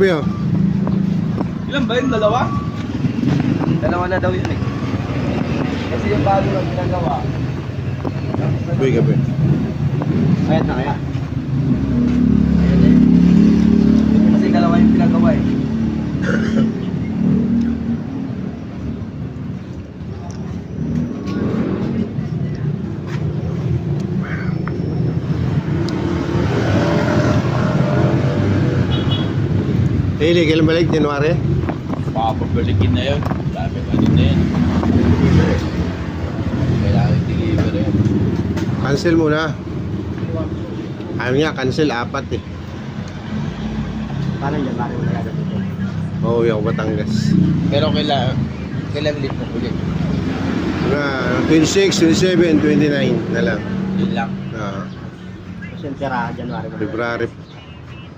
Kuya. Ilan ba yun? Dalawa? Dalawa na daw yun eh. Kasi yung bago na ginagawa. Uy, gabi. Ayat na kaya? Ayat eh. Kasi dalawa yung pinagawa eh. Hindi, kailan balik? January? Papabalikin na yun. Sabi ko ano na yun. Kailangan deliver yun. Cancel muna. Ayaw nga, cancel 4 eh. Paano dyan? Paano mo nagagawin ito? Oo, ako Batangas. Pero kailan lift mo ulit? Mga 26, 27, 29 na lang. Yun lang. Ah, Kasi yung tira, January mo. February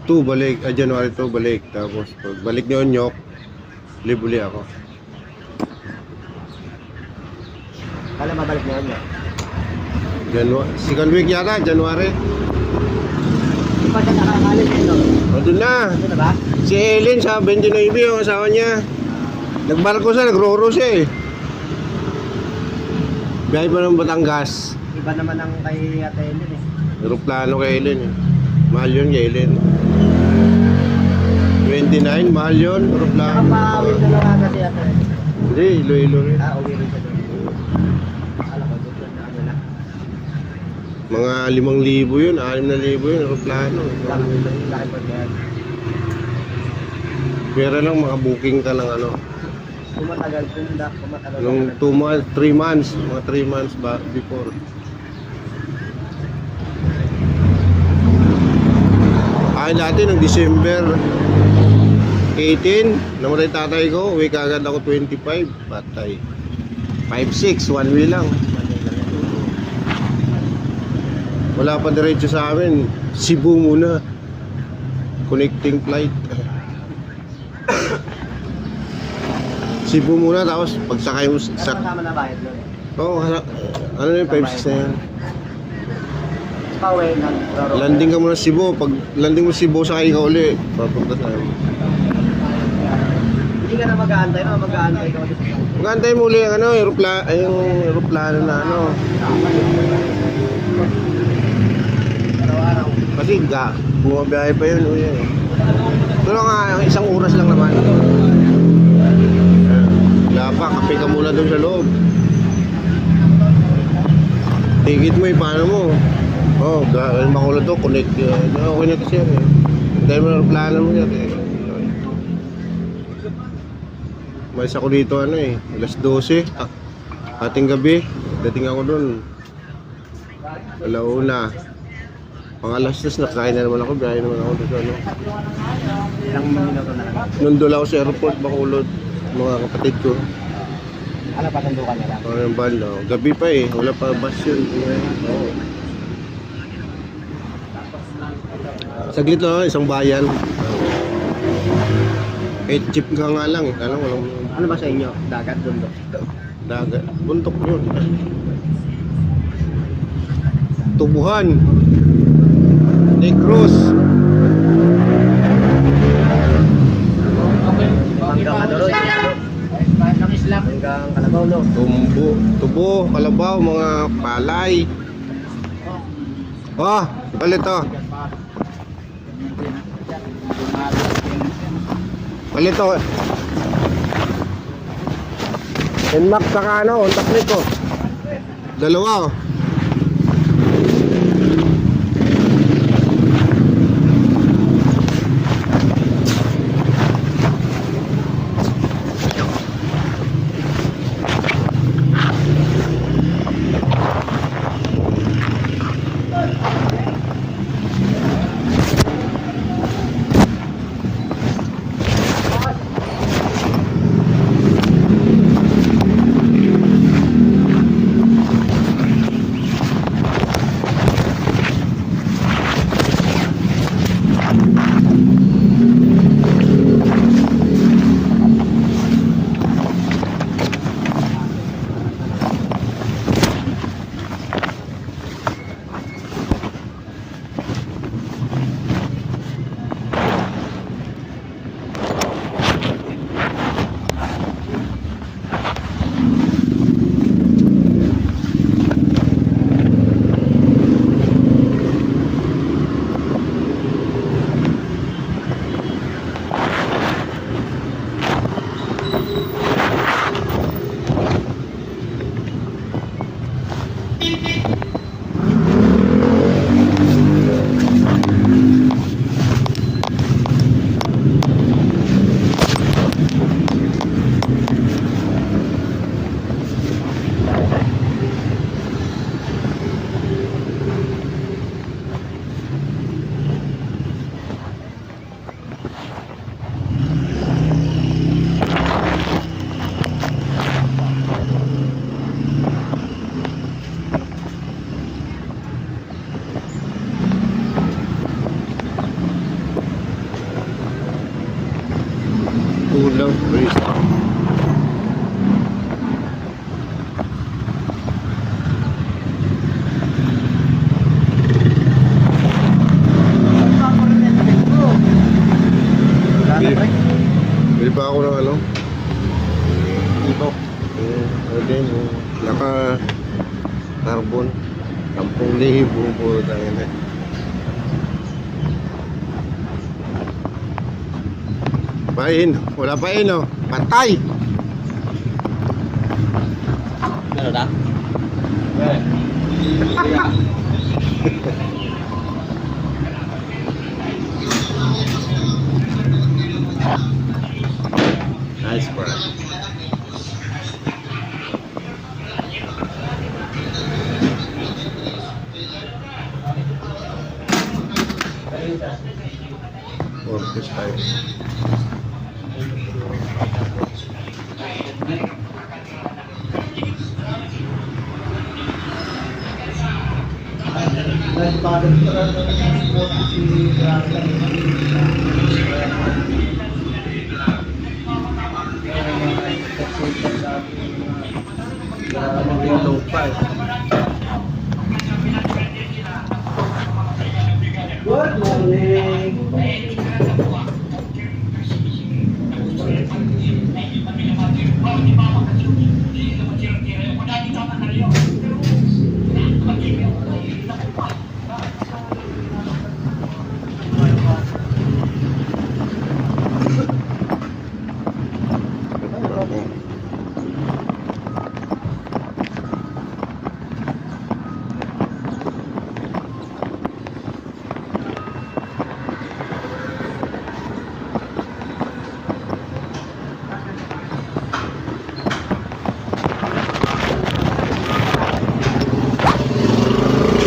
2 balik, January 2 balik. Tapos pag balik ni Onyok, live uli ako. Kala mabalik na yun. Second week yata, January. Di ba siya nakakalit yun? O doon na. Ito na ba? Si Ellen sa 29 yung asawa niya. Nagbarko siya, nag-roro siya eh. Biyahe pa ng Batangas. Iba naman ang kay Ate Ellen eh. Aeroplano kay Ellen eh. Mahal yun kay Ellen. 29, mahal yun, aeroplano. Nakapawin na lang ata si Ate Ellen. Hindi, Iloilo rin. Uwi rin siya doon. Alam ko doon na ano na. Mga 5,000 yun, 6,000 yun, aeroplano. Laki po yan. Pera lang, maka-booking ka lang ano. Kumatagal. Nung 2 months, 3 months, mga 3 months ba before. Dati nung December 18, namatay tatay ko, uwi kagad ako 25, patay. 5-6, 1 way lang. Wala pa diretso sa amin, Cebu muna. Connecting flight. Cebu muna, tapos pagsakay mo sa... Kasama na bayad doon. Oo, ano yung 5-6 na yan? Pauwi na. Landing ka muna sa Cebu. Pag landing mo sa Cebu, sakay ka uli. Papunta sa amin. Hindi ka na mag-aantay, no? Mag-aantay ka ulit. Magantay mo uli yung ano, yung aeroplano na ano. Araw-araw. Kasi bumabiyahe pa yun. Uli. Pero nga, 1 oras lang naman. Wala pa, kape ka muna doon sa loob. Ticket mo, paano mo? Oo, makulot to, connect. Okay na kasi yan eh. Dahil mo na plano mo yan eh. May isa ko dito ano eh, alas 12. Ating gabi, dating ako doon. Alauna. Pang alas 10 nakain na naman ako, biyahe naman ako dito ano. Ilang minuto na lang. Nandun ako sa airport, Bacolod. Mga kapatid ko. Ano, patundukan na lang? O yung banda. Gabi pa eh, wala pa bus yun. Oo. Saglit lang, isang bayan. Jeep ka nga lang. Ano, walang Ano ba sa inyo? Dagat, bundok? dagat. Buntok yun. Tubuhan. Negros. Hanggang ano ron? Hanggang Kalabaw, no? Tubo, kalabaw, mga palay. Oh, ulit to. Ulit to. Enmax saka ano, untak nito. Dalawa oh. Kulang, please. Bili pa ako ng ano? Ibo. Pwede mo. Naka carbon. 10,000 po tayo na. Pain. Wala pa in oh. Patay. Ano na? Nice bro. Workers tayo. Maging low pa eh.